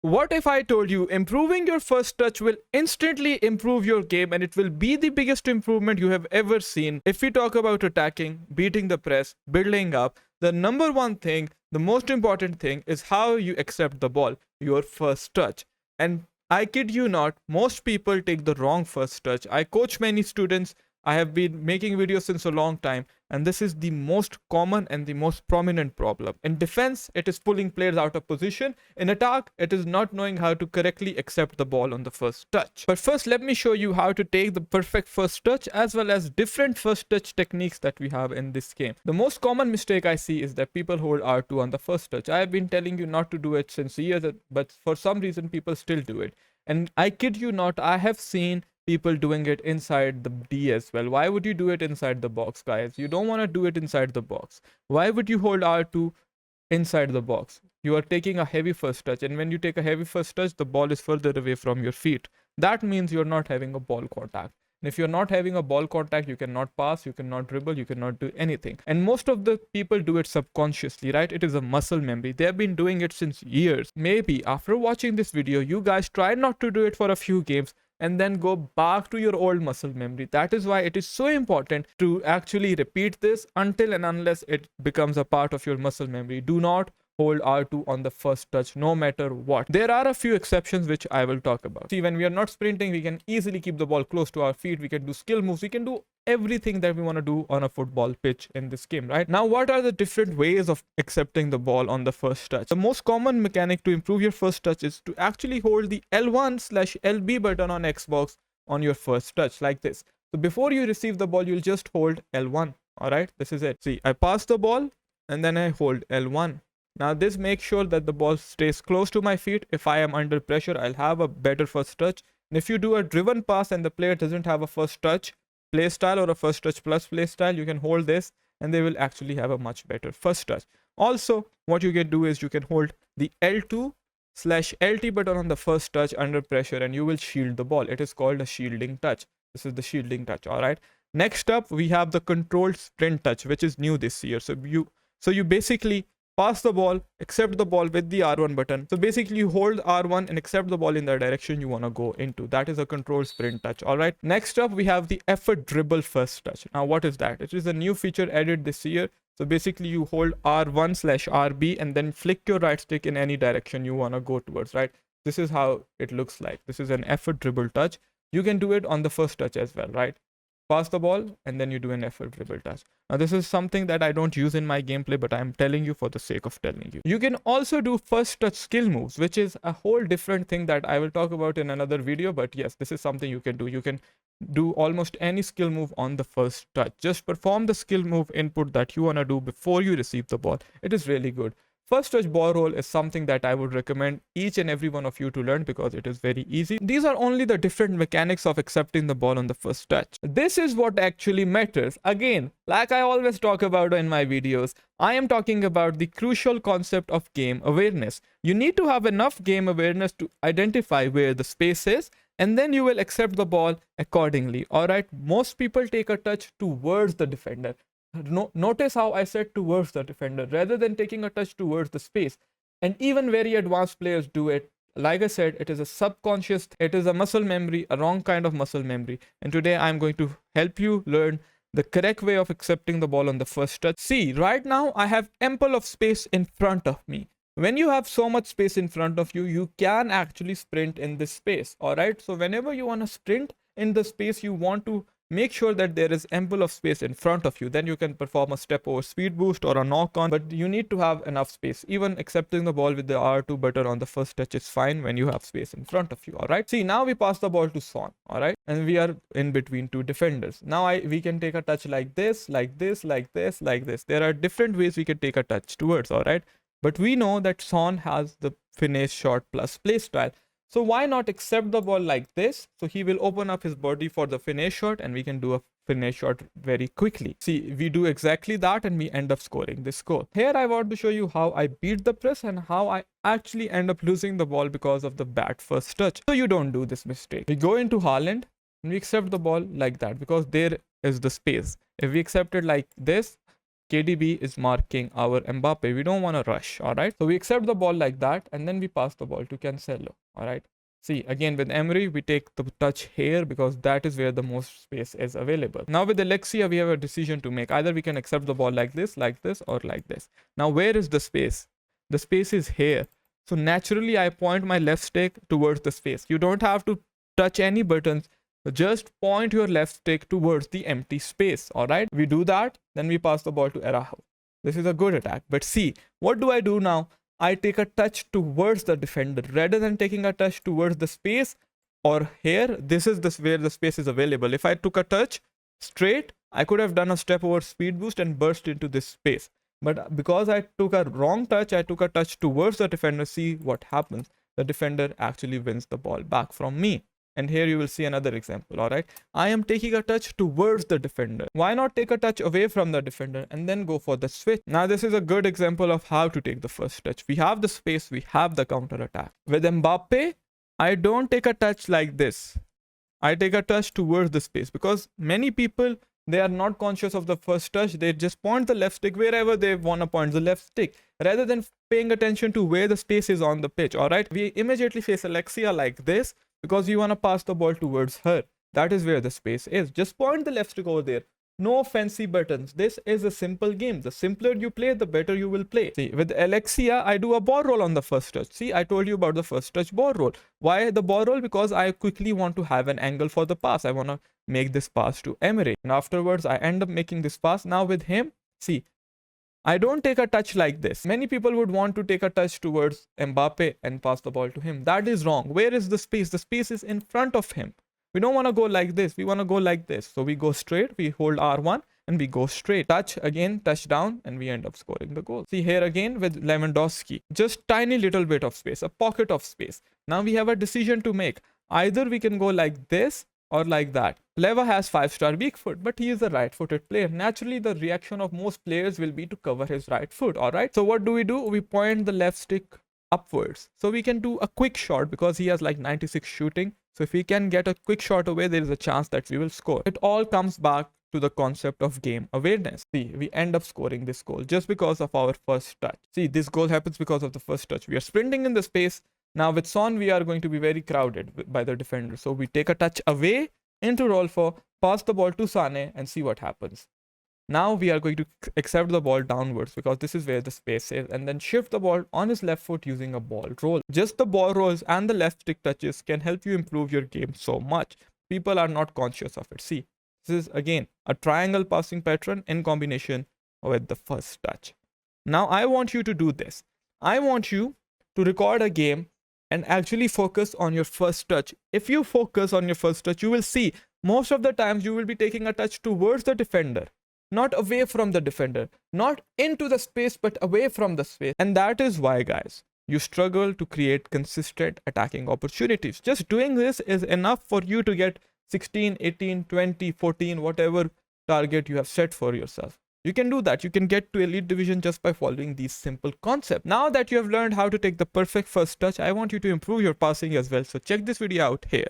What if I told you improving your first touch will instantly improve your game and it will be the biggest improvement you have ever seen? If we talk about attacking, beating the press, building up, the number one thing, the most important thing is how you accept the ball, your first touch. And I kid you not, most people take the wrong first touch. I coach many students. I have been making videos since a long time, and this is the most common and the most prominent problem. In defense, it is pulling players out of position. In attack, it is not knowing how to correctly accept the ball on the first touch. But first, let me show you how to take the perfect first touch as well as different first touch techniques that we have in this game. The most common mistake I see is that people hold R2 on the first touch. I have been telling you not to do it since years, but for some reason, people still do it. And I kid you not, I have seen people doing it inside the D as well. Why would you do it inside the box, guys? You don't want to do it inside the box. Why would you hold R2 inside the box? You are taking a heavy first touch, and when you take a heavy first touch, the ball is further away from your feet. That means you're not having a ball contact. And if you're not having a ball contact, you cannot pass, you cannot dribble, you cannot do anything. And most of the people do it subconsciously, right? It is a muscle memory. They have been doing it since years. Maybe after watching this video, you guys try not to do it for a few games and then go back to your old muscle memory. That is why it is so important to actually repeat this until and unless it becomes a part of your muscle memory. Do not hold R2 on the first touch, no matter what. There are a few exceptions which I will talk about. See, when we are not sprinting, we can easily keep the ball close to our feet. We can do skill moves. We can do everything that we want to do on a football pitch in this game, right? Now, what are the different ways of accepting the ball on the first touch? The most common mechanic to improve your first touch is to actually hold the L1/LB button on Xbox on your first touch, like this. So before you receive the ball, you'll just hold L1. All right, this is it. See, I pass the ball and then I hold L1. Now this makes sure that the ball stays close to my feet. If I am under pressure, I'll have a better first touch. And if you do a driven pass and the player doesn't have a first touch play style or a first touch plus play style, you can hold this and they will actually have a much better first touch. Also, what you can do is you can hold the L2/LT button on the first touch under pressure and you will shield the ball. It is called a shielding touch. This is the shielding touch. All right. Next up, we have the controlled sprint touch, which is new this year. So you basically pass the ball, accept the ball with the R1 button. So basically you hold R1 and accept the ball in the direction you want to go into. That is a controlled sprint touch. All right. Next up, we have the effort dribble first touch. Now, what is that? It is a new feature added this year. So basically you hold R1/RB and then flick your right stick in any direction you want to go towards, right? This is how it looks like. This is an effort dribble touch. You can do it on the first touch as well, right? Pass the ball and then you do an effort dribble touch. Now this is something that I don't use in my gameplay, but I'm telling you for the sake of telling you. You can also do first touch skill moves, which is a whole different thing that I will talk about in another video. But yes, this is something you can do. You can do almost any skill move on the first touch. Just perform the skill move input that you want to do before you receive the ball. It is really good. First touch ball roll is something that I would recommend each and every one of you to learn because it is very easy. These are only the different mechanics of accepting the ball on the first touch. This is what actually matters. Again, like I always talk about in my videos, I am talking about the crucial concept of game awareness. You need to have enough game awareness to identify where the space is, and then you will accept the ball accordingly. All right, most people take a touch towards the defender. Notice how I said towards the defender rather than taking a touch towards the space. And even very advanced players do it. Like I said, it is a subconscious, it is a muscle memory, a wrong kind of muscle memory. And today I'm going to help you learn the correct way of accepting the ball on the first touch. See, right now I have ample of space in front of me. When you have so much space in front of you, you can actually sprint in this space. All right. So whenever you want to sprint in the space, you want to make sure that there is ample of space in front of you. Then you can perform a step over speed boost or a knock on, but you need to have enough space. Even accepting the ball with the R2 button on the first touch is fine when you have space in front of you. All right. See, now we pass the ball to Son. All right. And we are in between two defenders. Now we can take a touch like this, like this, like this, like this. There are different ways we can take a touch towards. All right. But we know that Son has the finish shot plus play style. So why not accept the ball like this? So he will open up his body for the finish shot and we can do a finish shot very quickly. See, we do exactly that and we end up scoring this goal. Here I want to show you how I beat the press and how I actually end up losing the ball because of the bad first touch. So you don't do this mistake. We go into Haaland and we accept the ball like that because there is the space. If we accept it like this, KDB is marking our Mbappe. We don't want to rush, all right? So we accept the ball like that, and then we pass the ball to Cancelo, all right? See, again with Emery, we take the touch here because that is where the most space is available. Now with Alexia, we have a decision to make. Either we can accept the ball like this, or like this. Now where is the space? The space is here. So naturally, I point my left stick towards the space. You don't have to touch any buttons. Just point your left stick towards the empty space. All right, we do that. Then we pass the ball to Araujo. This is a good attack. But see, what do I do now? I take a touch towards the defender rather than taking a touch towards the space or here. This is where the space is available. If I took a touch straight, I could have done a step over speed boost and burst into this space. But because I took a wrong touch, I took a touch towards the defender. See what happens. The defender actually wins the ball back from me. And here you will see another example, all right? I am taking a touch towards the defender. Why not take a touch away from the defender and then go for the switch? Now, this is a good example of how to take the first touch. We have the space, we have the counter attack. With Mbappe, I don't take a touch like this. I take a touch towards the space because many people, they are not conscious of the first touch. They just point the left stick wherever they want to point the left stick rather than paying attention to where the space is on the pitch, all right? We immediately face Alexia like this, because you want to pass the ball towards her. That is where the space is. Just point the left stick over there. No fancy buttons. This is a simple game. The simpler you play, the better you will play. See, with Alexia, I do a ball roll on the first touch. See, I told you about the first touch ball roll. Why the ball roll? Because I quickly want to have an angle for the pass. I want to make this pass to Emery. And afterwards, I end up making this pass. Now with him, see, I don't take a touch like this. Many people would want to take a touch towards Mbappe and pass the ball to him. That is wrong. Where is the space? The space is in front of him. We don't want to go like this. We want to go like this. So we go straight. We hold R1 and we go straight. Touch again, touch down, and we end up scoring the goal. See here again with Lewandowski. Just tiny little bit of space, a pocket of space. Now we have a decision to make. Either we can go like this or like that. Leva has 5-star weak foot, but he is a right-footed player. Naturally, the reaction of most players will be to cover his right foot, all right? So what do? We point the left stick upwards. So we can do a quick shot because he has like 96 shooting. So if we can get a quick shot away, there is a chance that we will score. It all comes back to the concept of game awareness. See, we end up scoring this goal just because of our first touch. See, this goal happens because of the first touch. We are sprinting in the space. Now with Son, we are going to be very crowded by the defender. So we take a touch away into Rolfo, pass the ball to Sane and see what happens. Now we are going to accept the ball downwards because this is where the space is, and then shift the ball on his left foot using a ball roll. Just the ball rolls and the left stick touches can help you improve your game so much. People are not conscious of it. See, this is again a triangle passing pattern in combination with the first touch. Now I want you to do this. I want you to record a game and actually focus on your first touch. If you focus on your first touch, you will see most of the times you will be taking a touch towards the defender, not away from the defender, not into the space, but away from the space. And that is why, guys, you struggle to create consistent attacking opportunities. Just doing this is enough for you to get 16, 18, 20, 14, whatever target you have set for yourself. You can do that. You can get to elite division just by following these simple concepts. Now that you have learned how to take the perfect first touch, I want you to improve your passing as well. So check this video out here.